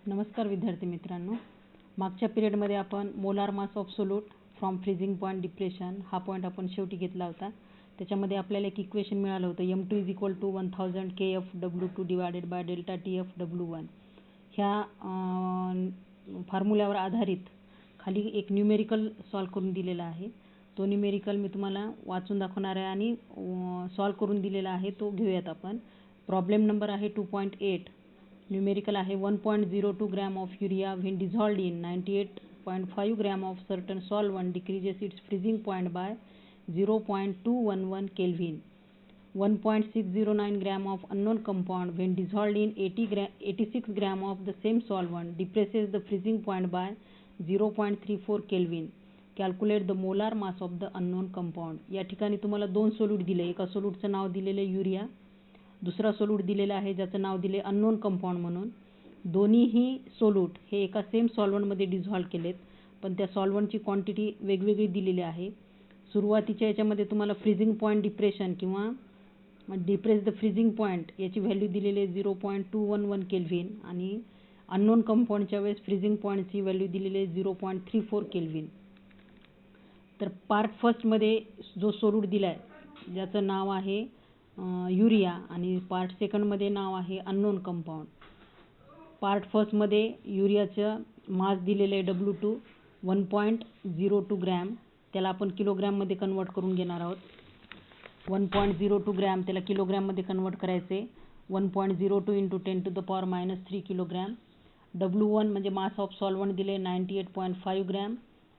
नमस्कार विद्यार्थी मित्रांनो, मागच्या पिरियडमध्ये आपण molar mass of solute from freezing point depression हा पॉईंट आपण शेवटी घेतला होता. त्याच्यामध्ये आपल्याला एक इक्वेशन मिळालं होतं m2 = 1000 kfw2 divided by delta tfw1. ह्या फॉर्म्युल्यावर आधारित खाली एक न्यूमेरिकल सॉल्व करून दिलेला आहे. तो न्यूमेरिकल मी तुम्हाला वाचून दाखवणार आहे आणि सॉल्व करून दिलेला आहे, तो घेऊयात आपण. प्रॉब्लेम नंबर आहे 2.8. न्यूमेरिकल आहे 1.02 gram of urea when dissolved in 98.5 gram of certain solvent decreases its freezing point by 0.211 kelvin. 1.609 gram of unknown compound when dissolved in 86 gram of the same solvent depresses the freezing point by 0.34 kelvin. Calculate the molar mass of the unknown compound. या ठिकाणी तुम्हाला दोन solute दिले. एका सोल्यूटचं नाव दिलेले urea, दुसरा solute दिलेला आहे ज्याचं नाव दिले अननोन कंपाउंड म्हणून. दोन्हीही सोल्यूट हे एका सेम सॉल्वंटमध्ये डिझॉल्व्ह केलेत, पण त्या सॉल्वंटची क्वांटिटी वेगवेगळी दिलेली आहे. सुरुवातीच्या याच्यामध्ये तुम्हाला फ्रीजिंग पॉईंट डिप्रेशन किंवा डिप्रेस द फ्रीजिंग पॉईंट याची व्हॅल्यू दिलेली 0.211 केल्विन आणि अननोन कंपाउंडच्या वेळेस फ्रीजिंग पॉईंटची व्हॅल्यू दिलेली 0.34 केल्विन. तर पार्ट फर्स्टमध्ये जो सोल्यूट दिला आहे ज्याचं नाव आहे युरिया आणि पार्ट सेकंडमध्ये नाव आहे अननोन कंपाउंड. पार्ट फर्स्टमध्ये युरियाचं मास दिलेलं आहे W2 1.02 ग्रॅम. त्याला आपण किलोग्रॅममध्ये कन्वर्ट करून घेणार आहोत. 1.02 ग्रॅम त्याला किलोग्रॅममध्ये कन्वर्ट करायचे. 1.02 इंटू 10⁻³ किलोग्रॅम. W1 म्हणजे मास ऑफ सॉल्वंट दिले 98.5 gram.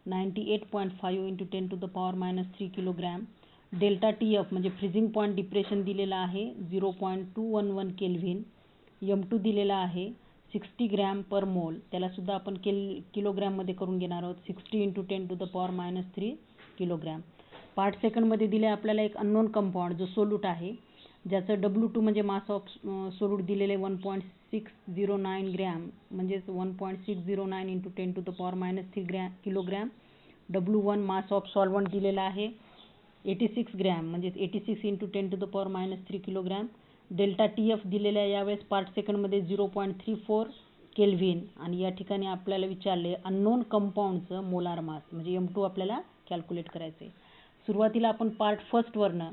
98.5 into 10⁻³ kilogram. Delta TF म्हणजे फ्रीजिंग पॉईंट डिप्रेशन दिलेला आहे 0.211 केल्विन. M2 दिलेला आहे 60 ग्रॅम पर मोल. त्याला सुद्धा आपण किलोग्रॅममध्ये करून घेणार आहोत. 60 इंटू 10⁻³ किलोग्रॅम. पार्ट सेकंडमध्ये दिले आपल्याला एक अननोन कंपाउंड जो सोल्यूट आहे ज्याचं W2 म्हणजे मास ऑफ सोल्यूट दिलेले 1.609 ग्रॅम म्हणजेच 1.609 into 10⁻³ kilogram. W1 mass of solvent दिलेला आहे 86 ग्रॅम म्हणजेच 86 इंटू 10⁻³ किलोग्रॅम. डेल्टा TF दिलेल्या यावेळेस पार्ट सेकंडमध्ये 0.34 केल्विन आणि या ठिकाणी आपल्याला विचारले अननोन कंपाउंडचं मोलार मास म्हणजे M2 आपल्याला कॅल्क्युलेट करायचे. सुरुवातीला आपण पार्ट फर्स्टवरनं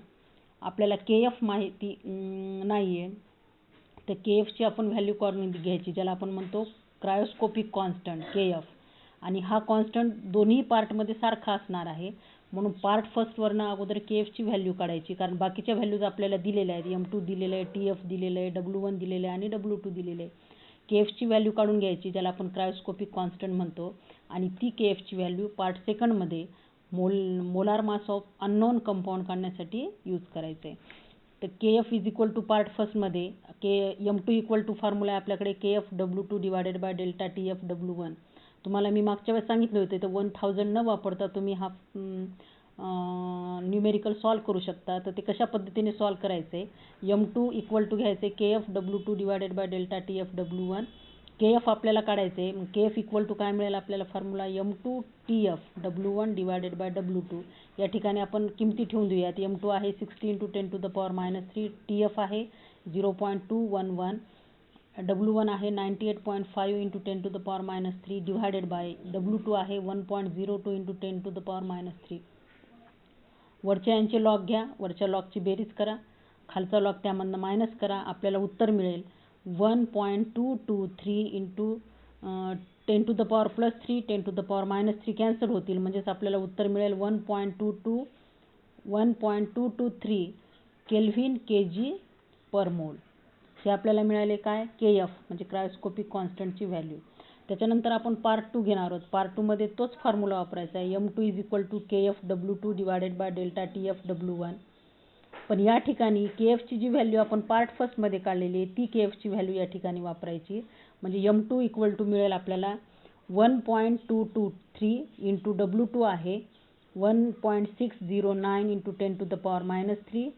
आपल्याला KF माहिती नाही आहे, तर KFची आपण व्हॅल्यू काढून घ्यायची ज्याला आपण म्हणतो क्रायोस्कोपिक कॉन्स्टंट KF. आणि हा कॉन्स्टंट दोन्ही पार्टमध्ये सारखा असणार आहे, म्हणून पार्ट फर्स्टवरनं अगोदर KFची व्हॅल्यू काढायची कारण बाकीच्या व्हॅल्यूज आपल्याला दिलेल्या आहेत. M2 दिलेलं आहे, TF दिलेलं आहे, W1 दिलेलं आहे आणि W2 दिलेलं आहे. KFची व्हॅल्यू काढून घ्यायची ज्याला आपण क्रायोस्कोपिक कॉन्स्टंट म्हणतो आणि ती KFची व्हॅल्यू पार्ट सेकंडमध्ये molar mass of unknown compound काढण्यासाठी यूज करायचं आहे. तर KF is equal to part फर्स्टमध्ये M2 इक्वल टू फॉर्म्युला आहे आपल्याकडे KFW2 divided by delta TFW1. तुम्हाला मी मागच्या वेळेस सांगितले होते तर 1000 न वापरता तुम्ही हा न्यूमेरिकल सॉल्व करू शकता. तर ते कशा पद्धतीने सॉल्व करायचं आहे. M2 इक्वल टू घ्यायचे KFW2 divided by delta TFW1. KF आपल्याला काढायचे आहे. KF इक्वल टू काय मिळेल आपल्याला formula M2 TFW1 divided by W2. या ठिकाणी आपण किमती ठेवून देऊयात. M2 आहे 60 इंटू 10⁻³ TF आहे 0.211. W1 आहे 98.5 इंटू 10⁻³ डिवायडेड बाय W2 आहे 1.02 इंटू 10⁻³. वरच्या यांचे लॉग घ्या, वरच्या लॉगची बेरीज करा, खालचा लॉग त्यामधनं मायनस करा. आपल्याला उत्तर मिळेल 1.223 इंटू 10⁻+3 10⁻³ कॅन्सल होतील म्हणजेच आपल्याला उत्तर मिळेल 1.223 केल्विन kg पर मोल. हे आपल्याला मिळाले काय KF म्हणजे क्रायोस्कोपिक कॉन्स्टंटची व्हॅल्यू. त्याच्यानंतर आपण पार्ट 2 घेणार आहोत. पार्ट 2 मध्ये तोच फॉर्म्युला वापरायचा आहे M2 is equal to KFW2 divided by delta TFW1. पण या ठिकाणी KFची जी व्हॅल्यू आपण पार्ट फर्स्टमध्ये काढलेली आहे ती KFची व्हॅल्यू या ठिकाणी वापरायची. म्हणजे M2 इक्वल टू मिळेल आपल्याला 1.223 इंटू W2 आहे 1.609 इंटू 10⁻³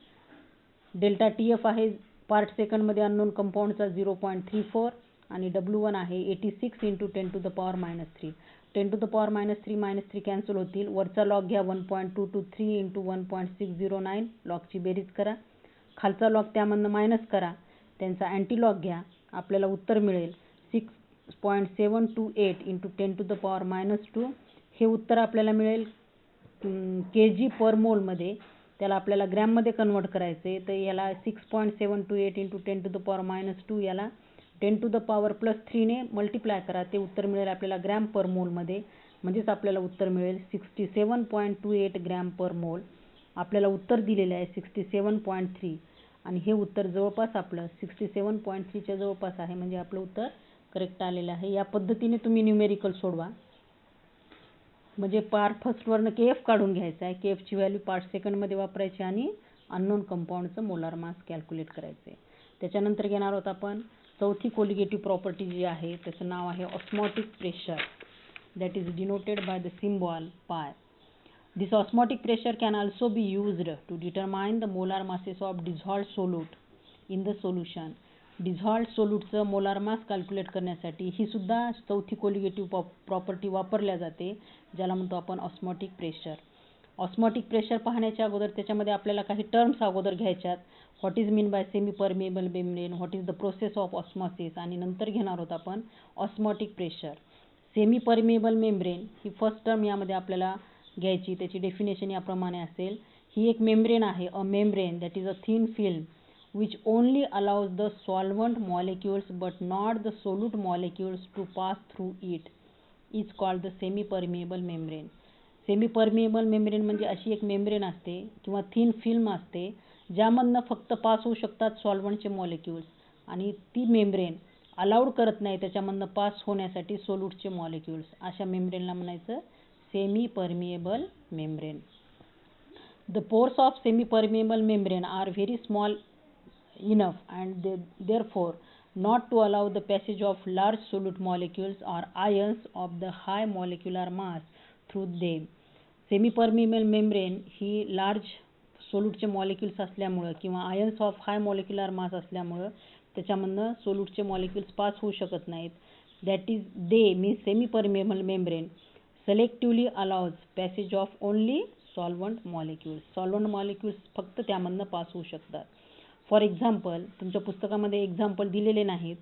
डेल्टा TF आहे पार्ट सेकंडमध्ये अननोन कंपाउंडचा 0.34 आणि W1 आहे 86 इंटू 10⁻³ 10⁻³ कॅन्सल होतील. वरचा लॉग घ्या 1.223 इंटू 1.609 लॉगची बेरीज करा, खालचा लॉग त्यामधनं मायनस करा, त्यांचा अँटी लॉग घ्या. आपल्याला उत्तर मिळेल 6.728 इंटू 10⁻⁻². हे उत्तर आपल्याला मिळेल kg पर मोलमध्ये. त्याला आपल्याला ग्रॅममध्ये कन्वर्ट करायचं आहे, तर याला 6.728 इंटू 10⁻⁻², याला 10⁻+3 ने मल्टिप्लाय करा. ते उत्तर मिळेल आपल्याला ग्रॅम पर मोलमध्ये. म्हणजेच आपल्याला उत्तर मिळेल 67.28 ग्रॅम पर मोल. आपल्याला उत्तर दिलेले आहे 67.3 आणि हे उत्तर जवळपास आपलं 67.3च्या जवळपास आहे. म्हणजे आपलं उत्तर करेक्ट आलेलं आहे. या पद्धतीने तुम्ही न्यूमेरिकल सोडवा. म्हणजे पार्ट फर्स्टवरनं KF काढून घ्यायचं आहे. KFची व्हॅल्यू पार्ट सेकंडमध्ये वापरायची आणि अननोन कंपाऊंडचं मोलार मास कॅल्क्युलेट करायचं आहे. त्याच्यानंतर घेणार आहोत आपण चौथी कोलिगेटिव्ह प्रॉपर्टी जी आहे त्याचं नाव आहे osmotic pressure. that is denoted by the symbol pi. This osmotic pressure can also be used to determine the molar masses of dissolved solute in the solution. Dissolved solute molar mass calculate करण्यासाठी ही सुद्धा चौथी colligative property वापरल्या जाते, ज्याला म्हणतो आपण osmotic pressure. Osmotic pressure पाहण्याच्या अगोदर त्याच्यामध्ये आपल्याला काही टर्म्स अगोदर घ्यायच्यात. What is mean by semi permeable membrane, what is the process of osmosis, आणि नंतर घेणार आहोत आपण osmotic pressure. Semi permeable membrane ही फर्स्ट टर्म यामध्ये आपल्याला घ्यायची. त्याची डेफिनेशन याप्रमाणे असेल. ही एक मेम्ब्रेन आहे. A membrane that is a thin film which only allows the solvent molecules but not the solute molecules to pass through it is called the semi-permeable membrane. Semi-permeable membrane म्हणजे अशी एक membrane असते किंवा thin film असते ज्यामधनं फक्त pass होऊ शकतात सॉल्व्हंटचे molecules, आणि ती मेम्ब्रेन अलाउड करत नाही त्याच्यामधनं पास होण्यासाठी सोल्यूटचे मॉलिक्युल्स. अशा मेम्ब्रेनला म्हणायचं semi permeable membrane. The pores of semi-permeable membrane are very small enough and therefore not to allow the passage of large solute molecules or ions of the high molecular mass through them. Semi-permeable membrane ही large सोल्यूटचे molecules असल्यामुळं किंवा ions of high molecular mass असल्यामुळं त्याच्यामधनं सोल्यूटचे molecules pass होऊ शकत नाहीत. That is they means semi permeable membrane selectively allows passage of only solvent molecules. Solvent molecules फक्त त्यामधनं पास होऊ शकतात. फॉर एक्झाम्पल तुमच्या पुस्तकामध्ये एक्झाम्पल दिलेले नाहीत.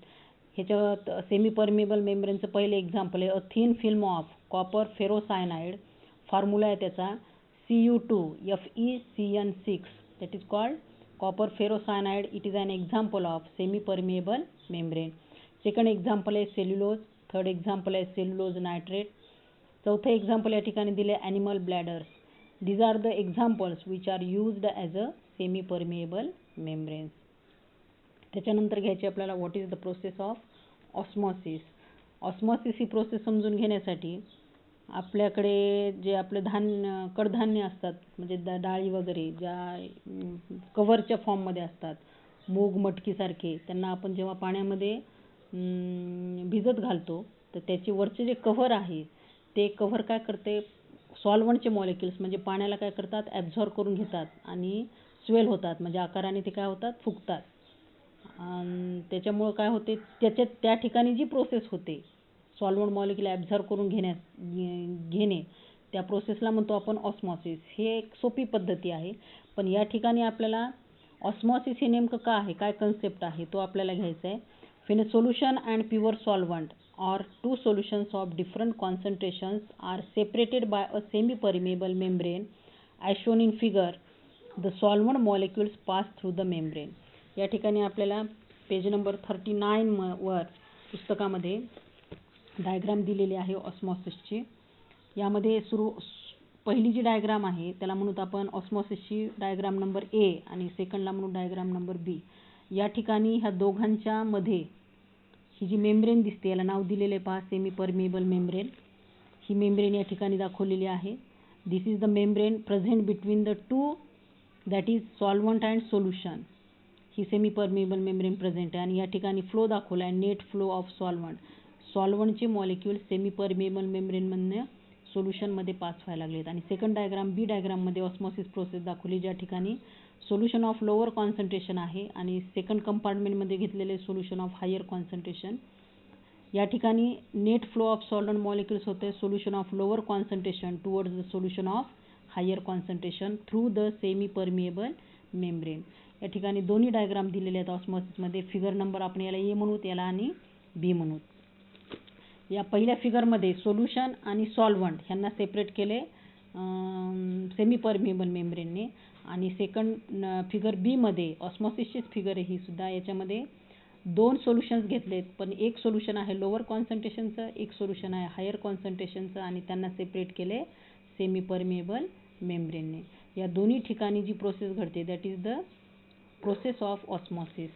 ह्याच्यात सेमी परमिएबल मेम्ब्रेनचं पहिले एक्झाम्पल आहे a thin film of copper ferrocyanide. Formula आहे त्याचा Cu2FeCN6. That is called copper ferrocyanide. It is an example of semi permeable membrane. Second example आहे सेल्युलोज. थर्ड एक्झाम्पल आहे सेल्युलोज नायट्रेट. चौथं example या ठिकाणी दिले animal bladders. These are the examples which are used as a semi-permeable membranes. त्याच्यानंतर घ्यायची आपल्याला what is the process of osmosis. Osmosis he process समजून घेण्यासाठी आपल्याकडे जे आपले कडधान्य असतात म्हणजे डाळी वगैरे ज्या कव्हरच्या फॉर्ममध्ये असतात, मूग मटकीसारखे, त्यांना आपण जेव्हा पाण्यामध्ये भिजत घालतो तर त्याचे वरचे जे कव्हर आहे ते कव्हर काय करते, सॉल्वंटचे मॉलिक्युल्स म्हणजे पाण्याला काय करतात, ॲब्झॉर्ब करून घेतात आणि स्वेल होतात, म्हणजे आकाराने ते काय होतात, फुगतात. त्याच्यामुळं काय होते, त्या ठिकाणी जी प्रोसेस होते सॉल्वंट मॉलिक्युल ॲब्झॉर्ब करून घेणे त्या प्रोसेसला म्हणतो आपण ऑस्मॉसिस. हे एक सोपी पद्धती आहे, पण या ठिकाणी आपल्याला ऑस्मॉसिस हे नेमकं का आहे, काय कन्सेप्ट आहे तो आपल्याला घ्यायचा आहे. When a solution and pure solvent or two solutions of different concentrations are separated by a semi-permeable membrane as shown in figure, the solvent molecules pass through the membrane. या ठिकाणी आपल्याला पेज नंबर 39 वर पुस्तकामध्ये diagram दिलेली आहे ऑस्मॉसिसची. यामध्ये पहिली जी diagram आहे त्याला म्हणूत आपण ऑस्मॉसिसची डायग्राम नंबर A आणि सेकंडला म्हणून डायग्राम नंबर B. या ठिकाणी ह्या दोघांच्या मध्ये ही जी मेम्ब्रेन दिसते याला नाव दिलेले पहा सेमी परमिएबल मेम्ब्रेन. ही मेम्ब्रेन या ठिकाणी दाखवलेली आहे. This is the membrane present between the two that is solvent and solution. ही सेमी परमिएबल मेम्ब्रेन प्रेझेंट आहे आणि या ठिकाणी फ्लो दाखवला आहे नेट फ्लो ऑफ सॉल्वंट. सॉल्वंटचे मॉलिक्युल सेमी परमिएबल मेम्ब्रेनमधनं सोल्युशनमध्ये पास व्हायला लागलेत. आणि सेकंड डायग्राम B डायग्राममध्ये ऑस्मॉसिस प्रोसेस दाखवली ज्या ठिकाणी सोल्युशन ऑफ लोअर कॉन्सन्ट्रेशन आहे आणि सेकंड कंपार्टमेंटमध्ये घेतलेले सोल्युशन ऑफ हायर कॉन्सन्ट्रेशन. या ठिकाणी net flow of solvent molecules होते solution of lower concentration towards the solution of higher concentration through the semi permeable membrane. या ठिकाणी दोन्ही डायग्राम दिलेले आहेत ऑस्मॉसिसमध्ये. फिगर नंबर आपण याला A म्हणूत, याला आणि B म्हणूत. या पहिल्या फिगरमध्ये सोल्युशन आणि सॉल्व्हंट ह्यांना सेपरेट केले सेमी परमिएबल मेम्ब्रेनने, आणि सेकंड फिगर बी मध्ये ऑस्मॉसिसचीच फिगर आहे ही सुद्धा. याच्यामध्ये दोन सोल्युशन्स घेतलेत, पण एक सोल्युशन आहे लोअर कॉन्सन्ट्रेशनचं, एक सोल्युशन आहे हायर कॉन्सन्ट्रेशनचं, आणि त्यांना सेपरेट केले सेमी परमिएबल मेम्ब्रेनने. या दोन्ही ठिकाणी जी प्रोसेस घडते that is the process of osmosis.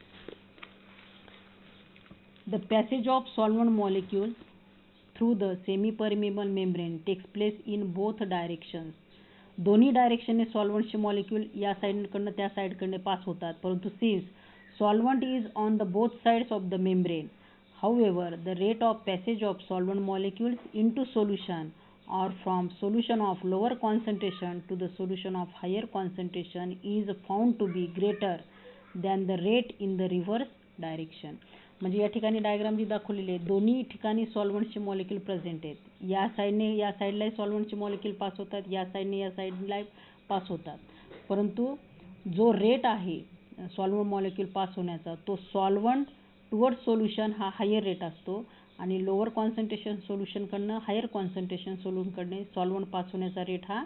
The passage of solvent molecules through the semi-permeable membrane takes place in both directions. दोन्ही डायरेक्शनने सॉल्व्हंटचे मॉलिक्यूल या साईडकडनं त्या साईडकडनं पास होतात, परंतु since solvent is on the both sides of the membrane, however the rate of passage of solvent molecules into solution or from solution of lower concentration to the solution of higher concentration is found to be greater than the rate in the reverse direction. म्हणजे या ठिकाणी diagram जी दाखवलेली आहे, दोन्ही ठिकाणी सॉल्व्हंटचे molecule present आहेत. या साईडलाही सॉल्व्हंटचे molecule pass होतात, या साईडला पास होतात, परंतु जो रेट आहे सॉल्व्हंट मॉलिक्यूल पास होण्याचा तो सॉल्व्हंट टुवर्ड सोल्युशन हा हायर रेट असतो, आणि लोअर कॉन्सन्ट्रेशन सोल्युशनकडनं हायर कॉन्सन्ट्रेशन सोल्युशनकडे सॉल्व्हंट पास होण्याचा रेट हा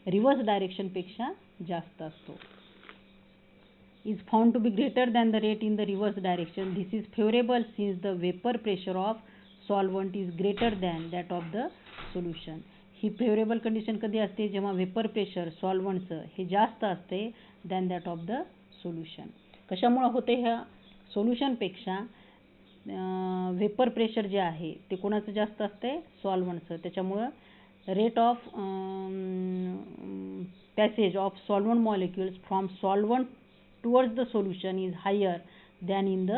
रिव्हर्स डायरेक्शनपेक्षा जास्त असतो. is found to be greater than the rate in the reverse direction. This is favorable since the vapor pressure of solvent is greater than that of the solution. He favourable condition कधी असते, जेव्हा vapour pressure सॉल्व्हंटचं हे जास्त असते than that of the solution. कशामुळे होते, ह्या सोल्युशनपेक्षा vapour pressure जे आहे ते कोणाचं जास्त असते, सॉल्व्हंटचं. त्याच्यामुळं rate of passage of solvent molecules from solvent towards the solution is higher than in the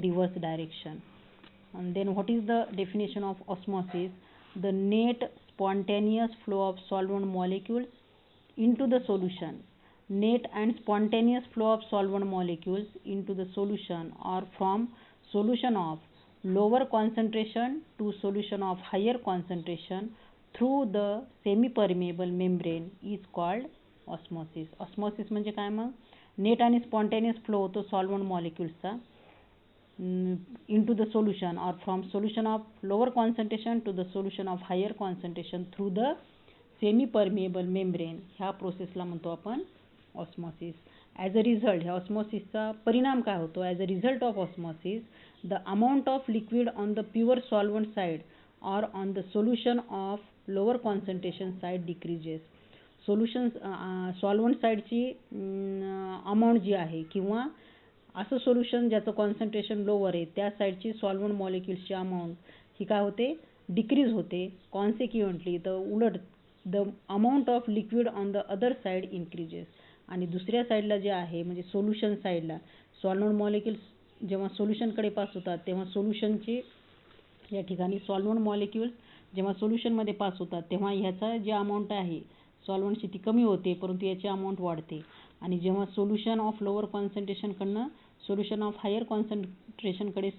reverse direction. And then what is the definition of osmosis? The net spontaneous flow of solvent molecules into the solution. Net and spontaneous flow of solvent molecules into the solution or from solution of lower concentration to solution of higher concentration through the semi-permeable membrane is called osmosis. Osmosis म्हणजे काय मग? Net आणि spontaneous flow होतो solvent मॉलिक्युल्सचा into the solution or from solution of lower concentration to the solution of higher concentration through the semi-permeable membrane. ह्या प्रोसेसला म्हणतो आपण osmosis. As a result ह्या ऑस्मॉसिसचा परिणाम काय होतो? As a result of osmosis the amount of liquid on the pure solvent side or on the solution of lower concentration side decreases. Solution solvent साईडची amount जी आहे, किंवा असं सोल्युशन ज्याचं कॉन्सन्ट्रेशन लोअर आहे त्या साईडची सॉल्व्हंट मॉलिक्युल्सची अमाऊंट ही काय होते, डिक्रीज होते. कॉन्सिक्युएंटली द उलट the amount of liquid on the other side increases. आणि दुसऱ्या साईडला जे आहे म्हणजे सोल्युशन साईडला सॉल्व्हंट मॉलिक्युल्स जेव्हा सोल्युशनकडे पास होतात तेव्हा सोल्युशनची या ठिकाणी सॉल्व्हंट मॉलिक्युल्स जेव्हा सोल्युशनमध्ये पास होतात तेव्हा ह्याचा जे अमाऊंट आहे सॉल्व्हंटची ती कमी होते, परंतु याची अमाऊंट वाढते. आणि जेव्हा सोल्युशन ऑफ लोअर कॉन्सन्ट्रेशनकडनं सोल्युशन ऑफ हायर कॉन्सन्ट्रेशनकडे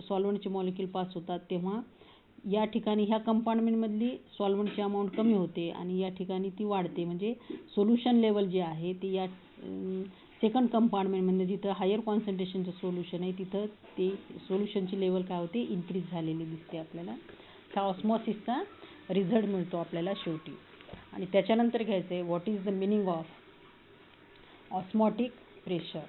सॉल्व्हंटचे मॉलिक्यूल पास होतात तेव्हा या ठिकाणी ह्या कंपार्टमेंटमधली सॉल्व्हंटची अमाऊंट कमी होते आणि या ठिकाणी ती वाढते. म्हणजे सोल्युशन लेवल जे आहे ती या सेकंड कंपार्टमेंटमध्ये जिथं हायर कॉन्सन्ट्रेशनचं सोल्युशन आहे तिथं ते सोल्युशनची लेवल काय होते, इन्क्रीज झालेली दिसते आपल्याला. ह्या ऑस्मॉसिसचा रिझल्ट मिळतो आपल्याला शेवटी. आणि त्याच्यानंतर घ्यायचं आहे what is the meaning of osmotic pressure.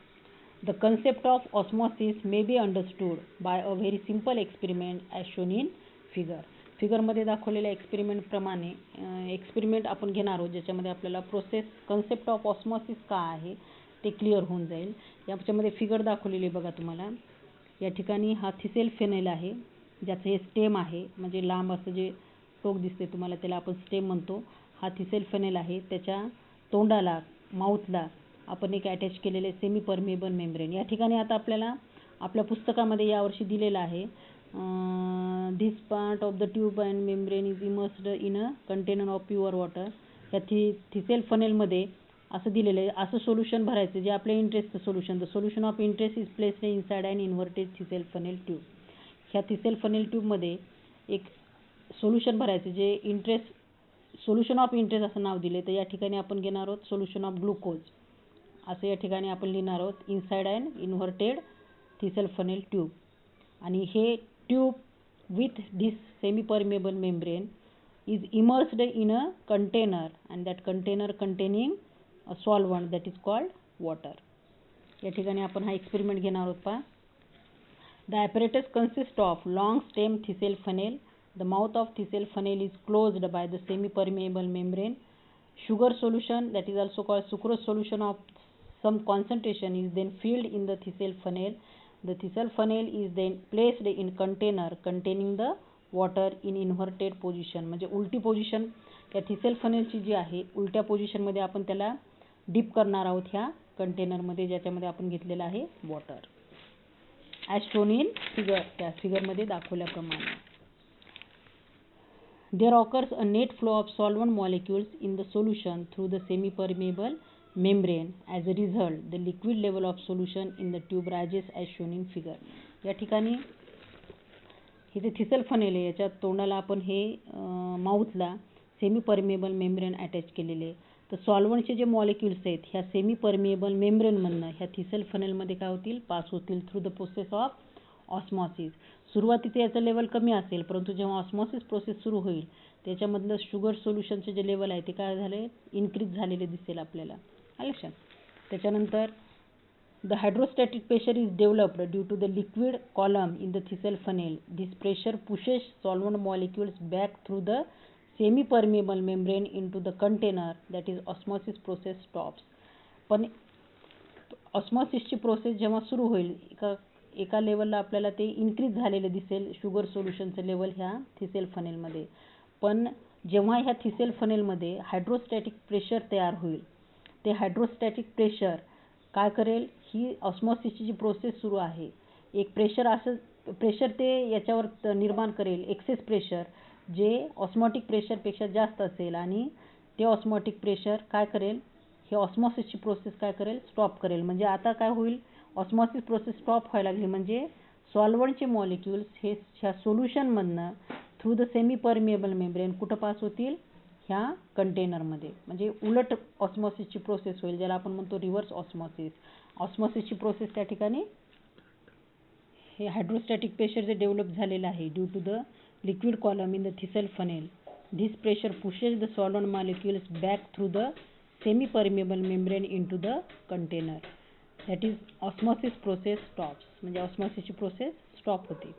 The concept of osmosis may be understood by a very simple experiment as shown in figure. फिगरमध्ये दाखवलेल्या एक्सपेरिमेंटप्रमाणे एक्सपेरिमेंट आपण घेणार आहोत ज्याच्यामध्ये आपल्याला प्रोसेस कन्सेप्ट ऑफ ऑस्मॉसिस का आहे ते क्लिअर होऊन जाईल. याच्यामध्ये फिगर दाखवलेली बघा तुम्हाला. या ठिकाणी हा थिसेल फेनेल आहे ज्याचं हे स्टेम आहे, म्हणजे लांब असं जे टोक दिसते तुम्हाला त्याला आपण स्टेम म्हणतो. हा थिसेल फेनेल आहे. त्याच्या तोंडाला माउथला आपण एक अटॅच केलेले सेमी परमिएबल मेम्ब्रेन. या ठिकाणी आता आपल्याला आपल्या पुस्तकामध्ये यावर्षी दिलेलं आहे this part of the tube and membrane is immersed in a container of pure water. या थिसेल फनेलमध्ये असं दिलेलं आहे असं सोल्युशन भरायचं जे आपल्या इंटरेस्टचं solution. The solution of interest is placed inside and inverted thistle funnel tube. ह्या थिसेल फनेल ट्यूबमध्ये एक सोल्युशन भरायचं जे इंटरेस्ट सोल्युशन ऑफ इंटरेस्ट असं नाव दिले. तर या ठिकाणी आपण घेणार आहोत सोल्युशन ऑफ ग्लुकोज असं या ठिकाणी आपण लिहिणार आहोत inside and inverted thistle funnel tube. आणि हे tube with this semi-permeable membrane is immersed in a container, and that container containing a solvent that is called water. या ठिकाणी आपण हा एक्सपेरिमेंट घेणार आहोत पहा. The apparatus consists of long stem Thysell funnel. The mouth of Thysell funnel is closed by the semi-permeable membrane. Sugar solution, that is also called sucrose solution of some concentration, is then filled in the Thysell funnel. The Thysell funnel is then placed in container containing the water in inverted position. म्हणजे उलटी position या Thysell funnel ची जी आहे उलट्या position मध्ये आपण त्याला deep करणार आहोत ह्या कंटेनर मध्ये, ज्याच्यामध्ये आपण घेतलेला आहे water. As shown in figure, त्या फिगरमध्ये दाखवल्याप्रमाणे. There occurs a net flow of solvent molecules in the solution through the semi-permeable membrane. As a result, the liquid level of solution in the tube rises as shown in figure. या ठिकाणी इथे thistle funnel आहे, याच्या तोंडाला आपण हे माउथला semi permeable membrane attach केलेले. तर सॉल्व्हंटचे जे मॉलिक्युल्स आहेत ह्या सेमी परमिएबल मेम्ब्रेनमधनं ह्या थिसल फनेलमध्ये काय होतील, पास होतील through the process of osmosis. सुरुवातीचे याचं लेवल कमी असेल, परंतु जेव्हा ऑस्मॉसिस प्रोसेस सुरू होईल त्याच्यामधलं शुगर सोल्युशनचे जे लेवल आहे ते काय झाले, इन्क्रीज झालेले दिसेल आपल्याला. लक्षात. त्याच्यानंतर the hydrostatic pressure is developed due to the liquid column in the Thysell funnel. This pressure pushes solvent molecules back through the semi-permeable membrane into the container, that is osmosis process stops. पण ऑस्मॉसिसची process जेव्हा सुरू होईल एका लेवलला आपल्याला ते increase झालेले दिसेल शुगर सोल्युशनचं लेवल ह्या थिसेल फनेलमध्ये. पण जेव्हा ह्या थिसेल फनेलमध्ये हायड्रोस्टॅटिक प्रेशर तयार होईल, ते हायड्रोस्टॅटिक प्रेशर काय करेल, ही ऑस्मॉसिसची जी प्रोसेस सुरू आहे एक प्रेशर ते याच्यावर निर्माण करेल, एक्सेस प्रेशर जे ऑस्मॉटिक प्रेशरपेक्षा जास्त असेल, आणि ते ऑस्मॉटिक प्रेशर काय करेल, हे ऑस्मॉसिसची प्रोसेस काय करेल, स्टॉप करेल. म्हणजे आता काय होईल, ऑस्मॉसिस प्रोसेस स्टॉप व्हायला लागली म्हणजे सॉल्व्हंटचे मॉलिक्युल्स हे ह्या सोल्युशनमधनं through the semi permeable membrane कुठं पास होतील, ह्या कंटेनरमध्ये. म्हणजे उलट ऑस्मॉसिसची प्रोसेस होईल, ज्याला आपण म्हणतो रिव्हर्स ऑस्मॉसिस. ऑस्मॉसिसची प्रोसेस त्या ठिकाणी हे हायड्रोस्टॅटिक प्रेशर जे डेव्हलप झालेलं आहे due to the liquid column in the thistle funnel, this pressure pushes the solvent molecules back through the semi permeable membrane into the container, that is osmosis process stops. म्हणजे ऑस्मॉसिसची process stop होते.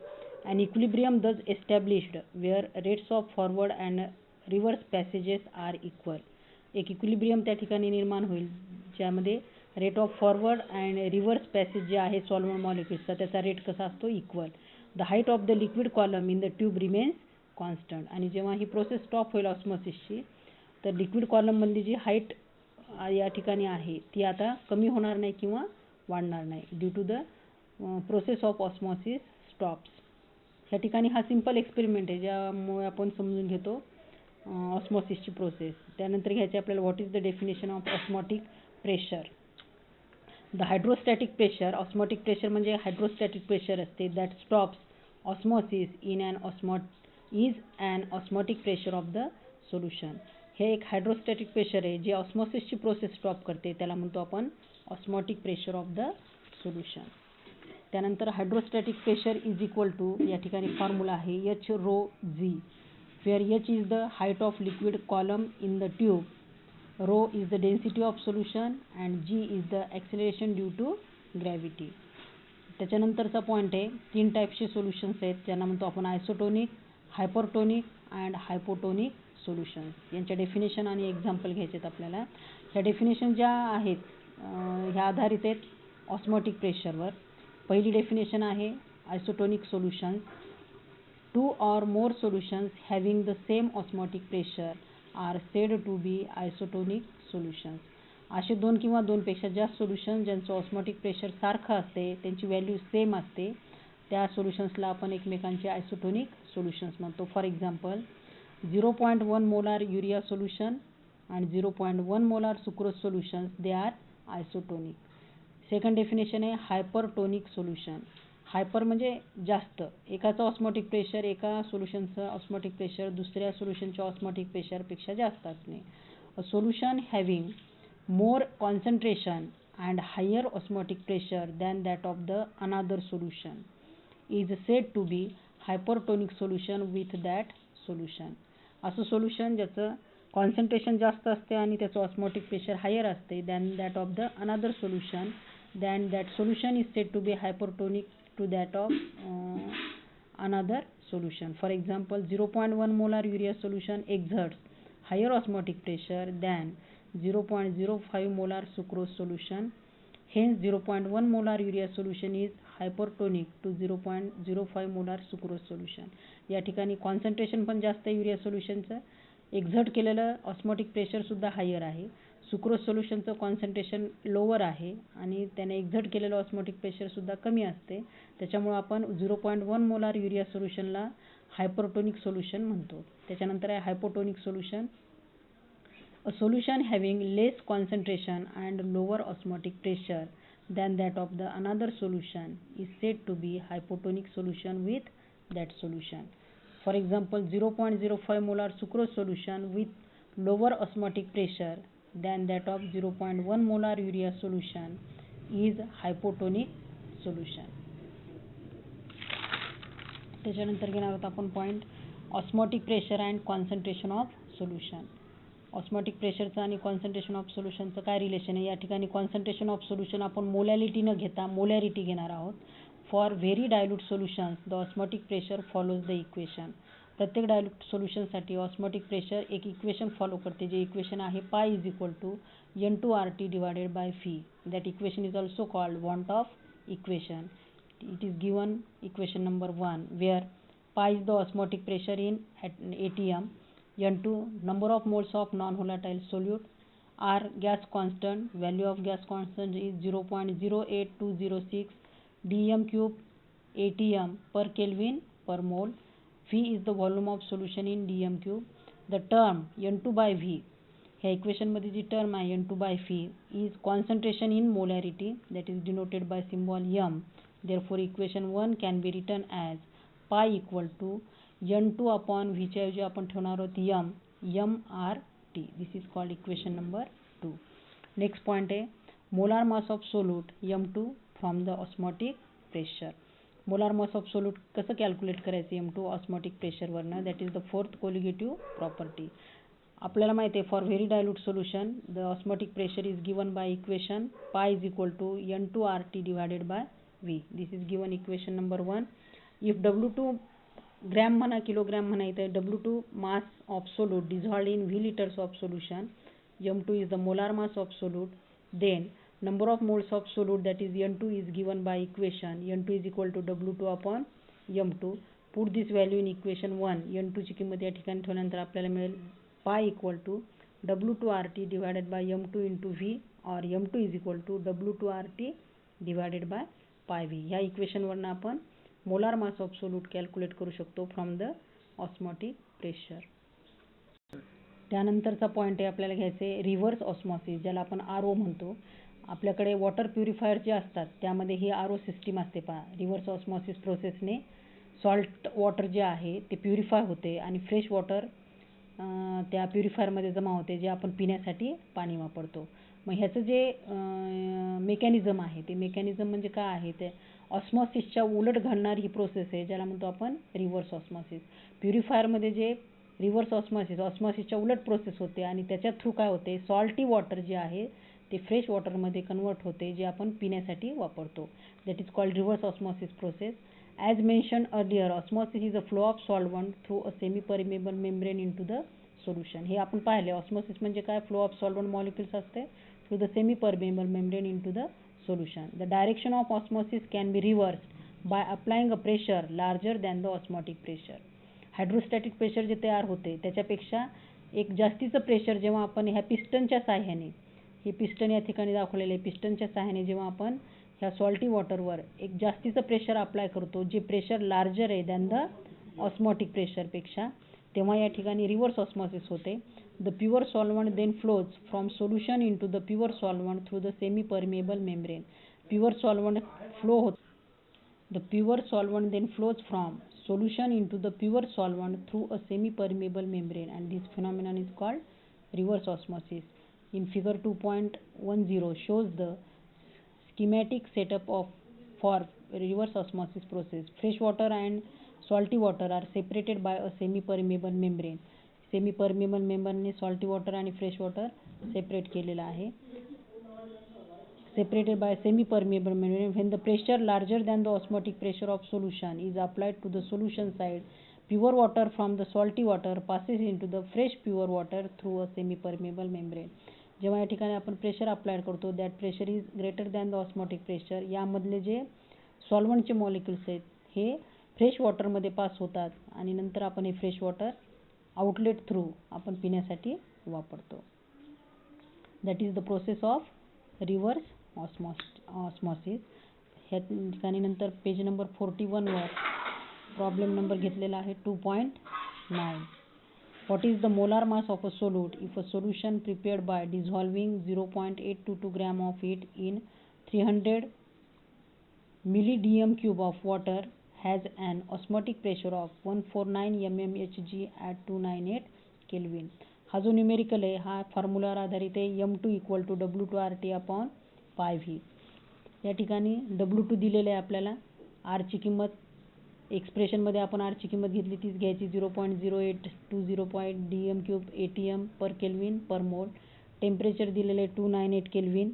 And equilibrium does established where rates of forward and reverse passages are equal. एक equilibrium त्या ठिकाणी निर्माण होईल ज्यामध्ये rate of forward and reverse passage जे आहे सॉल्व्हंट मॉलिक्युल्सचा त्याचा रेट कसा असतो, equal. The height of the liquid column in the tube remains constant. आणि जेव्हा ही प्रोसेस स्टॉप होईल ऑस्मॉसिसची, तर लिक्विड कॉलममधली जी हाईट या ठिकाणी आहे ती आता कमी होणार नाही किंवा वाढणार नाही due to the process of osmosis stops. ह्या ठिकाणी हा सिम्पल एक्सपेरिमेंट आहे ज्यामुळे आपण समजून घेतो ऑस्मॉसिसची प्रोसेस. त्यानंतर घ्यायचे आपल्याला what is the definition of osmotic pressure. The hydrostatic pressure, osmotic pressure म्हणजे हायड्रोस्टॅटिक प्रेशर असते that stops osmosis in an osmotic pressure of the solution. हे एक हायड्रोस्टॅटिक प्रेशर आहे जे ऑस्मॉसिसची प्रोसेस स्टॉप करते, त्याला म्हणतो आपण osmotic pressure of the solution. त्यानंतर hydrostatic pressure is equal to, या ठिकाणी फॉर्म्युला आहे h rho g, where h is the height of liquid column in the tube, rho is the density of solution and g is the acceleration due to gravity. त्याच्यानंतरचा point आहे, 3 टाईप्सचे solutions आहेत ज्यांना म्हणतो आपण isotonic, hypertonic and hypotonic solutions. यांच्या definition आणि example घ्यायचे आहेत आपल्याला. ह्या डेफिनेशन ज्या आहेत ह्या आधारित आहेत ऑस्मॉटिक प्रेशरवर. पहिली डेफिनेशन आहे isotonic solutions, 2 or more solutions having the same osmotic pressure are said to be isotonic solutions. असे 2 किंवा 2 पेक्षा जास्त सोल्युशन ज्यांचं ऑस्मॉटिक प्रेशर सारखं असते, त्यांची व्हॅल्यू सेम असते, त्या सोल्युशन्सला आपण एकमेकांचे आयसोटोनिक सोल्युशन्स म्हणतो. For example 0.1 molar urea solution and 0.1 molar sucrose solutions, they are isotonic. Second definition आहे हायपरटोनिक सोल्युशन. हायपर म्हणजे जास्त, एकाचं ऑस्मॉटिक प्रेशर, एका सोल्युशनचं ऑस्मॉटिक प्रेशर दुसऱ्या सोल्युशनच्या ऑस्मॉटिक प्रेशरपेक्षा जास्त असणे. A solution having more concentration and higher osmotic pressure than that of the another solution is said to be hypertonic solution with that solution. असं solution ज्याचं कॉन्सन्ट्रेशन जास्त असते आणि त्याचं ऑस्मोटिक प्रेशर हायर असते than that of the another solution, then that solution is said to be hypertonic to that of another solution. For example, 0.1 molar urea solution exerts higher osmotic pressure than 0.05 molar sucrose solution. Hence 0.1 molar urea solution is hypertonic to 0.05 molar sucrose solution. या ठिकाणी concentration पण जास्त आहे urea सोल्युशनचं, exert केलेलं osmotic pressure सुद्धा higher आहे. Sucrose सोल्युशनचं concentration lower आहे आणि त्याने एक्झर्ट केलेलं ऑस्मोटिक प्रेशर सुद्धा कमी असते. त्याच्यामुळे आपण 0.1 मोलार युरिया सोल्युशनला हायपरटोनिक सोल्युशन म्हणतो. त्याच्यानंतर आहे hypotonic solution. A solution having less concentration and lower osmotic pressure than that of the another solution is said to be hypotonic solution with that solution. For example, 0.05 molar sucrose solution with lower osmotic pressure than that of 0.1 molar urea solution is hypotonic solution. त्याच्यानंतर घेणार आहोत आपण point osmotic pressure and concentration of solution. Osmotic प्रेशरचं आणि concentration of सोल्युशनचं काय relation आहे. या ठिकाणी कॉन्सन्ट्रेशन ऑफ सोल्युशन आपण मोलॅलिटी न घेता मोलॅरिटी घेणार आहोत. For very dilute solutions the osmotic pressure follows the equation. प्रत्येक डायल्यूट सोल्युशनसाठी ऑस्मोटिक प्रेशर एक इक्वेशन फॉलो करते, जे इक्वेशन आहे pi is equal to N2RT divided by V. That equation is also called van't Hoff equation. It is given equation number 1 where pi is the osmotic pressure in atm, N2 number of moles of non-volatile solute, R gas constant, value of gas constant is 0.08206 dm cube atm per Kelvin per mole. V is the volume of solution in dm cube. The term N2 by V, ह्या equation मध्ये जी term आहे N2 by V is concentration in molarity, that is denoted by symbol m. Therefore equation 1 can be written as pi equal to N2 upon V च्या ऐवजी आपण ठेवणार आहोत mRT. This is called equation number 2. Next point आहे molar mass of solute M2 from the osmotic pressure. molar mass of solute कसं calculate करायचं M2 osmotic pressure वरनं, that is the fourth colligative property. आपल्याला माहिती आहे for very dilute solution the osmotic pressure is given by equation pi is equal to N2RT divided by V. This is given equation number 1. If W2 gram म्हणा kilogram म्हणा इथे W2 mass of solute dissolved in V liters of solution, M2 is the molar mass of solute, then number of moles of solute that is N2 is given by equation N2 is equal to W2 upon M2. Put this value in equation 1. N2 ची किंमत या ठिकाणी ठेवल्यानंतर आपल्याला मिळेल pi equal to W2RT divided by M2 into V or M2 is equal to W2RT divided by पाय V. ह्या इक्वेशनवरनं आपण molar mass of solute calculate करू शकतो फ्रॉम द ऑस्मोटिक प्रेशर. त्यानंतरचा पॉईंट आहे आपल्याला घ्यायचे रिव्हर्स ऑस्मॉसिस, ज्याला आपण RO म्हणतो. आपल्याकडे वॉटर प्युरिफायर जे असतात त्यामध्ये ही RO सिस्टीम असते. पहा, रिव्हर्स ऑस्मॉसिस प्रोसेसने सॉल्ट वॉटर जे आहे ते प्युरिफाय होते आणि फ्रेश वॉटर त्या प्युरिफायरमध्ये जमा होते, जे आपण पिण्यासाठी पाणी वापरतो. मग ह्याचं जे मेकॅनिझम आहे ते मेकॅनिझम म्हणजे काय आहे, ते ऑस्मॉसिसच्या उलट घडणारी ही प्रोसेस आहे, ज्याला म्हणतो आपण रिव्हर्स ऑस्मॉसिस. प्युरिफायरमध्ये जे रिव्हर्स ऑस्मॉसिसच्या उलट प्रोसेस होते आणि त्याच्या थ्रू काय होते, सॉल्टी वॉटर जे आहे ते फ्रेश वॉटरमध्ये कन्वर्ट होते, जे आपण पिण्यासाठी वापरतो. That is called reverse osmosis process. As mentioned earlier, osmosis is a flow of solvent through a semi-permeable membrane into the solution. हे आपण पाहिले ऑस्मोसिस म्हणजे काय, फ्लो ऑफ सॉल्वंट मॉलिक्युल्स असते through the semi-permeable membrane into the solution. The direction of osmosis can be reversed by applying a pressure larger than the osmotic pressure. Hydrostatic pressure जे तयार होते त्याच्यापेक्षा एक जास्तीचं प्रेशर जेव्हा आपण ह्या पिस्टनच्या साह्याने, हे पिस्टन या ठिकाणी दाखवलेले पिस्टनच्या साह्याने जेव्हा आपण ह्या सॉल्टी वॉटरवर एक जास्तीचं प्रेशर अप्लाय करतो, जे प्रेशर लार्जर आहे दॅन द ऑस्मॉटिक प्रेशरपेक्षा, तेव्हा या ठिकाणी रिव्हर्स ऑस्मॉसिस होते. The pure solvent then flows from solution into the pure solvent through the semi permeable membrane. Pure solvent flow होत The pure solvent then flows from solution into the pure solvent through a semi-permeable membrane, and this phenomenon is called reverse osmosis. In figure 2.10 shows the schematic setup for reverse osmosis process. Fresh water and salty water are separated by a semi-permeable membrane. Semi-permeable membrane ने salty water आणि fresh water separate केलेला आहे. Separated by semi-permeable membrane. When the pressure larger than the osmotic pressure of solution is applied to the solution side, pure water from the salty water passes into the fresh pure water through a semi-permeable membrane. जेव्हा या ठिकाणी आपण pressure apply करतो, that pressure is greater than the osmotic pressure, यामधले जे सॉल्वंटचे molecules आहेत हे फ्रेश वॉटरमध्ये पास होतात आणि नंतर आपण हे फ्रेश वॉटर आउटलेट थ्रू आपण पिण्यासाठी वापरतो. That is the process of reverse osmosis. ह्या ठिकाणी नंतर पेज नंबर 41वर प्रॉब्लेम नंबर घेतलेला आहे 2.9. What is the molar mass of a solute if a solution prepared by dissolving 0.822 gram of it in 300 milli-dm cube of water has an osmotic pressure of 149 mmHg at 298 Kelvin. हा जो numerical आहे हा फॉर्म्युलावर आधारित आहे m2 = W2RT/5. या ठिकाणी W2 दिलेलं आहे आपल्याला. R ची किंमत एक्सप्रेशनमध्ये आपण R ची किंमत घेतली तीच घ्यायची 0.0820 dm³ ATM पर केल्विन पर मोल. टेम्परेचर दिलेले 298 केल्विन.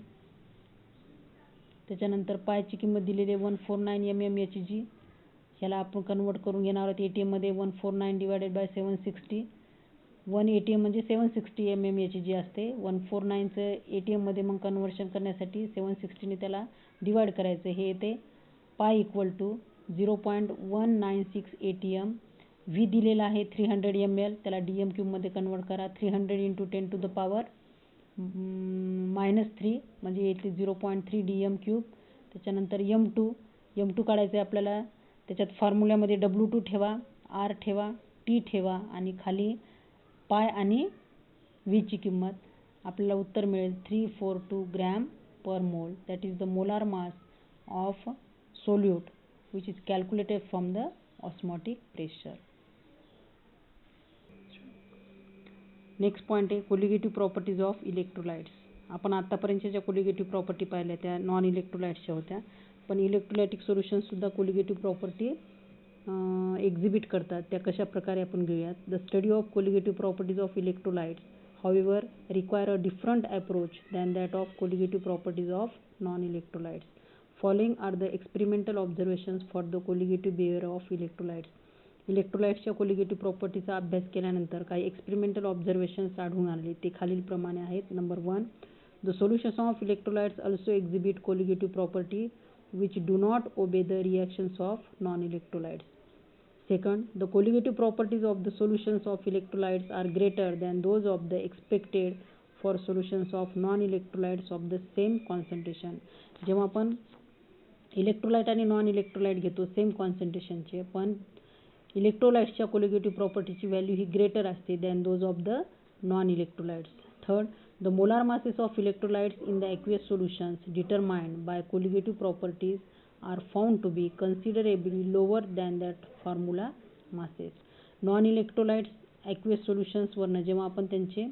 त्याच्यानंतर पायची किंमत दिलेली 149 mmHg. ह्याला आपण कन्वर्ट करून घेणार आहोत ATM मध्ये. 149 / 760. 1 ATM म्हणजे 760 mmHg असते. 149चं ATM मध्ये मग कन्वर्शन करण्यासाठी 760 ने त्याला डिवाइड करायचं. हे येते पाय = 0.196 ATM. V दिलेला आहे 300 ml. त्याला DM³ मध्ये कन्वर्ट करा. 300 × 10⁻³ -3 म्हणजे येते 0.3 DM³. त्याच्यानंतर M2 काढायचं आहे आपल्याला. त्याच्यात फॉर्म्युल्यामध्ये W2 ठेवा, R ठेवा, T ठेवा आणि खाली पाय आणि V ची किंमत. आपल्याला उत्तर मिळेल 342 ग्रॅम पर मोल. That is the molar mass of solute which is calculated from the osmotic pressure. Next point आहे कोलिगेटिव्ह प्रॉपर्टीज ऑफ इलेक्ट्रोलाइट्स. आपण आतापर्यंतच्या ज्या कोलिगेटिव्ह प्रॉपर्टी पाहिल्या त्या नॉन इलेक्ट्रोलाइट्सच्या होत्या, पण इलेक्ट्रोलाइटिक सोल्युशनसुद्धा कोलिगेटिव्ह प्रॉपर्टी एक्झिबिट करतात. त्या कशा प्रकारे आपण घेऊयात. The study of colligative properties of electrolytes however require a different approach than that of colligative properties of non-electrolytes. Following are the experimental observations for the colligative behavior of electrolytes. इलेक्ट्रोलाइट्सच्या colligative प्रॉपर्टीचा अभ्यास केल्यानंतर काही experimental observations आढळून आले. ते खालीलप्रमाणे आहेत. Number 1, the solutions of electrolytes also exhibit colligative property which do not obey the reactions of non-electrolytes. Second, the colligative properties of the solutions of electrolytes are greater than those of the expected for solutions of non-electrolytes of the same concentration. जेव्हा आपण electrolyte आणि non electrolyte घेतो same कॉन्सन्ट्रेशनचे, पण इलेक्ट्रोलाइट्सच्या colligative प्रॉपर्टीची value ही greater असते than those of the non electrolytes. Third, the molar masses of electrolytes in the aqueous solutions determined by colligative properties are found to be considerably lower than that formula masses. Non electrolytes aqueous सोल्युशन्सवरनं जेव्हा आपण त्यांचे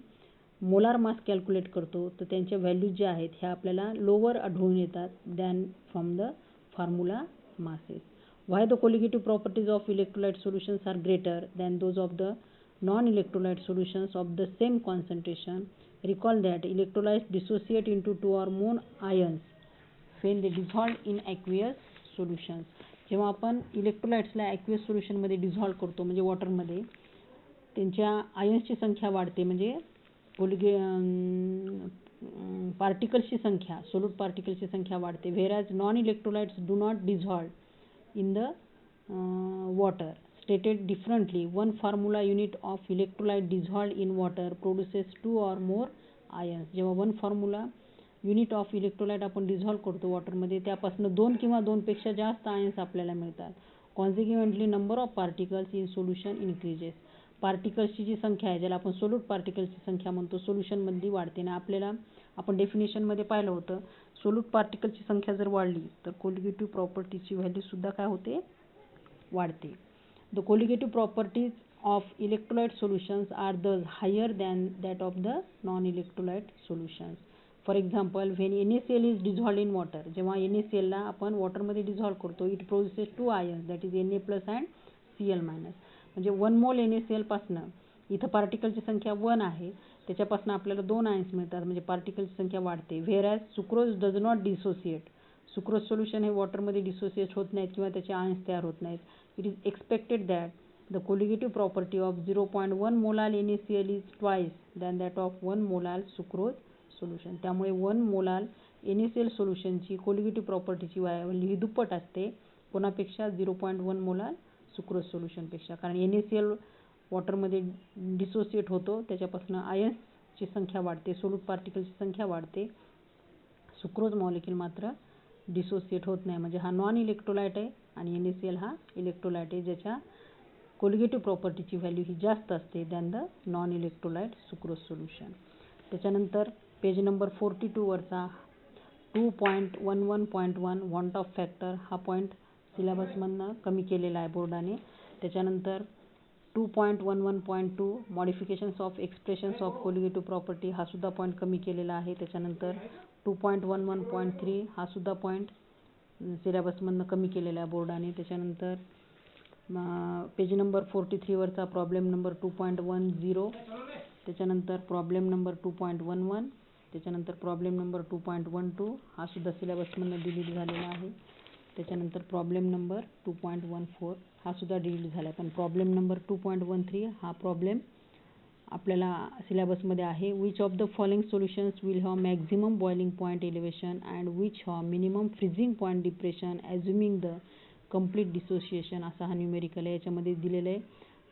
molar mass calculate करतो तर त्यांच्या values ज्या आहेत ह्या आपल्याला लोअर आढळून येतात than from the formula masses. Why the colligative properties of electrolyte solutions are greater than those of the non-electrolyte solutions of the same concentration? Recall that electrolytes dissociate into 2 or more ions when they dissolve in aqueous solutions. जेव्हा आपण इलेक्ट्रोलाइट्सला aqueous सोल्युशनमध्ये dissolve करतो म्हणजे वॉटरमध्ये, त्यांच्या आयन्सची संख्या वाढते म्हणजे पार्टिकल्सची संख्या, solute पार्टिकल्सची संख्या वाढते. Whereas non electrolytes do not dissolve in the water. Stated differently, one formula unit of electrolyte dissolved in water produces 2 or more ions. जेव्हा one formula unit of electrolyte आपण डिझॉल्व करतो वॉटरमध्ये त्यापासून 2 किंवा 2 पेक्षा जास्त आयन्स आपल्याला मिळतात. Consequently number of particles in solution increases. पार्टिकल्सची जी संख्या आहे ज्याला आपण सोल्यूट पार्टिकल्सची संख्या म्हणतो सोल्युशनमधली वाढते. ना आपल्याला आपण डेफिनेशनमध्ये पाहिलं होतं सोल्यूट पार्टिकलची संख्या जर वाढली तर कोलिगेटिव्ह प्रॉपर्टीची व्हॅल्यूसुद्धा काय होते, वाढते. The colligative properties of electrolyte solutions are thus higher than that of the non-electrolyte solutions. For example, when NaCl is dissolved in water, जेव्हा NaCl ला आपण वॉटरमध्ये डिझॉल्व करतो, it produces 2 ions that is Na+ and Cl minus. म्हणजे 1 मोल NaCl पासनं इथं पार्टिकलची संख्या 1 आहे, त्याच्यापासून आपल्याला 2 आयन्स मिळतात, म्हणजे पार्टिकलची संख्या वाढते. Whereas sucrose does not dissociate. Sucrose solution हे वॉटरमध्ये डिसोसिएट होत नाहीत किंवा त्याचे आयन्स तयार होत नाहीत. It is expected that the colligative property of 0.1 molar NaCl is twice than that of 1 molar sucrose solution. त्यामुळे 1 मोलार NaCl सोल्युशनची colligative प्रॉपर्टीची व्हॅल्यू ही दुप्पट असते कोणापेक्षा 0.1 मोलार सुक्रोज सोल्युशनपेक्षा, कारण NaCl वॉटरमध्ये डिसोसिएट होतो, त्याच्यापासून आयन्सची संख्या वाढते, सोल्यूट पार्टिकलची संख्या वाढते. सुक्रोज मॉलिक्यूल मात्र डिसोसिएट होत नाही, म्हणजे हा नॉन इलेक्ट्रोलाइट आहे आणि NaCl हा इलेक्ट्रोलाइट आहे, ज्याच्या कोलिगेटिव्ह प्रॉपर्टीची व्हॅल्यू ही जास्त असते than the non electrolyte sucrose solution. त्याच्यानंतर पेज नंबर 42 वरचा 2.11.1 वॉन्ट ऑफ फॅक्टर हा पॉईंट सिलेबसमधनं कमी केलेला आहे बोर्डाने. त्याच्यानंतर 2.11.2 modifications of expressions of colligative property हा सुद्धा पॉईंट कमी केलेला आहे. त्याच्यानंतर 2.11.3 हा सुद्धा पॉईंट सिलेबसमधनं कमी केलेला आहे बोर्डाने. त्याच्यानंतर पेज नंबर 43 वरचा प्रॉब्लेम नंबर 2.10, त्याच्यानंतर प्रॉब्लेम नंबर 2.11, त्याच्यानंतर प्रॉब्लेम नंबर 2.12 हा सुद्धा सिलेबसमधनं डिलीट झालेला आहे. त्याच्यानंतर प्रॉब्लेम नंबर 2.14 हा सुद्धा डिलीट झाला आहे, पण प्रॉब्लेम नंबर 2.13 हा प्रॉब्लेम आपल्याला सिलेबसमध्ये आहे. Which of the following solutions will have maximum boiling point elevation and which have minimum freezing point depression assuming the complete dissociation, असा हा न्यूमेरिकल आहे. याच्यामध्ये दिलेलं आहे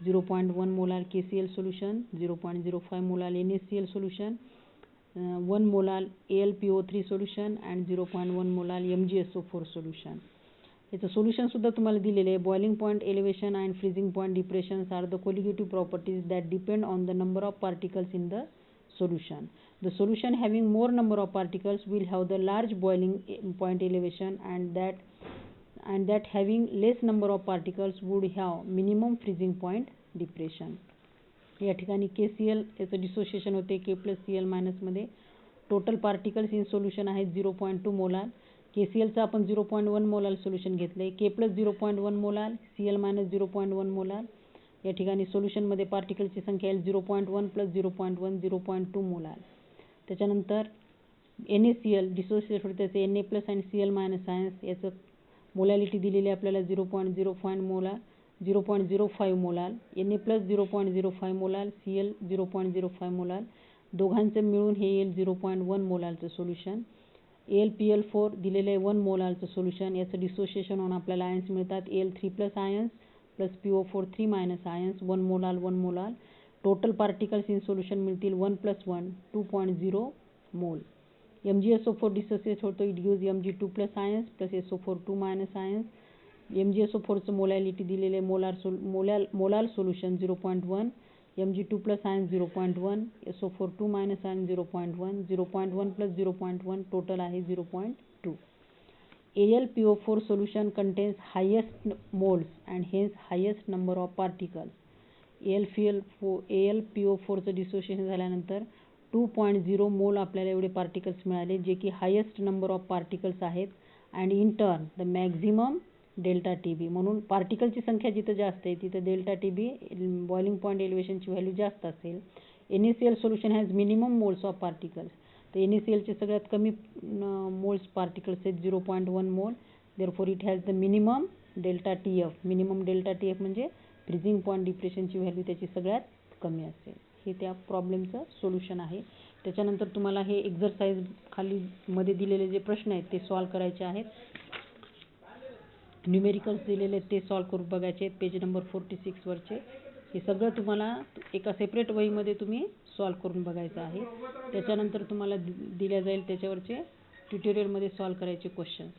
0.1 molar KCl solution, 0.05 molar NaCl solution, 1 molar AlPO3 solution and 0.1 molar MgSO4 solution. याचं solution सुद्धा तुम्हाला दिलेले आहे. Boiling point elevation and freezing point depressions are the colligative properties that depend on the number of particles in the solution. The solution having more number of particles will have the large boiling point elevation and that having less number of particles would have minimum freezing point depression. या ठिकाणी KCl याचं dissociation होते K+Cl मध्ये. Total particles in solution आहेत 0.2 molar. KClचं आपण 0.1 molar solution घेतले, K+0.1 molar, Cl- 0.1 molar. या ठिकाणी सोल्युशनमध्ये पार्टिकलची संख्या येईल 0.1 + 0.1 0.2 मोलार. त्याच्यानंतर NaCl डिसोसिएट होते, त्याचे Na+ आणि Cl- आयन्स, याचं मोलॅलिटी दिलेली आपल्याला 0.05 molar, 0.05 molar, Na+ 0.05 molar, Cl 0.05 molar. दोघांचं मिळून हे येईल 0.1 मोलारचं सोल्युशन. AlPl4 दिलेलं आहे 1 मोलारचं सोल्युशन. याचं डिसोसिएशन होऊन आपल्याला आयन्स मिळतात Al3+ ions plus PO4 3- ions, 1 molar 1 molar. Total particles in solution मिळतील 1 + 1 2.0 मोल. MgSO4 डिसोसिएट होतो, it gives Mg2+ ions plus SO4 2- ions. MgSO4चं मोलॅलिटी दिलेले molar solution 0.1, Mg2+ ions 0.1, SO4 2- ions 0.1, 0.1 + 0.1 total आहे 0.2. AlPO4 solution contains highest moles and hence highest number of particles. AlPO4चं dissociation झाल्यानंतर 2.0 mole आपल्याला एवढे particles मिळाले, जे की हायेस्ट नंबर ऑफ पार्टिकल्स आहेत. And in turn the maximum delta TB, म्हणून पार्टिकलची संख्या जिथं जास्त आहे तिथं डेल्टा TB बॉइलिंग पॉईंट एलिव्हेशनची व्हॅल्यू जास्त असेल. NaCl solution has minimum moles of particles. तर NaClचे सगळ्यात कमी मोल्स पार्टिकल्स आहेत 0.1 mole. Therefore it has the minimum delta TF. Minimum delta TF म्हणजे फ्रीजिंग पॉईंट डिप्रेशनची व्हॅल्यू त्याची सगळ्यात कमी असेल. हे त्या प्रॉब्लेमचं सोल्युशन आहे. त्याच्यानंतर तुम्हाला हे एक्झरसाइज खाली मध्ये दिलेले जे प्रश्न आहेत ते सॉल्व करायचे आहेत. न्यूमेरिकल्स दिलेले आहेत ते सॉल्व करून बघायचे आहेत पेज नंबर 46 वरचे. हे सगळं तुम्हाला एका सेपरेट वहीमध्ये तुम्ही सॉल्व करून बघायचं आहे. त्याच्यानंतर तुम्हाला दिल्या जाईल त्याच्यावरचे ट्युटोरियलमध्ये सॉल्व करायचे क्वेश्चन्स.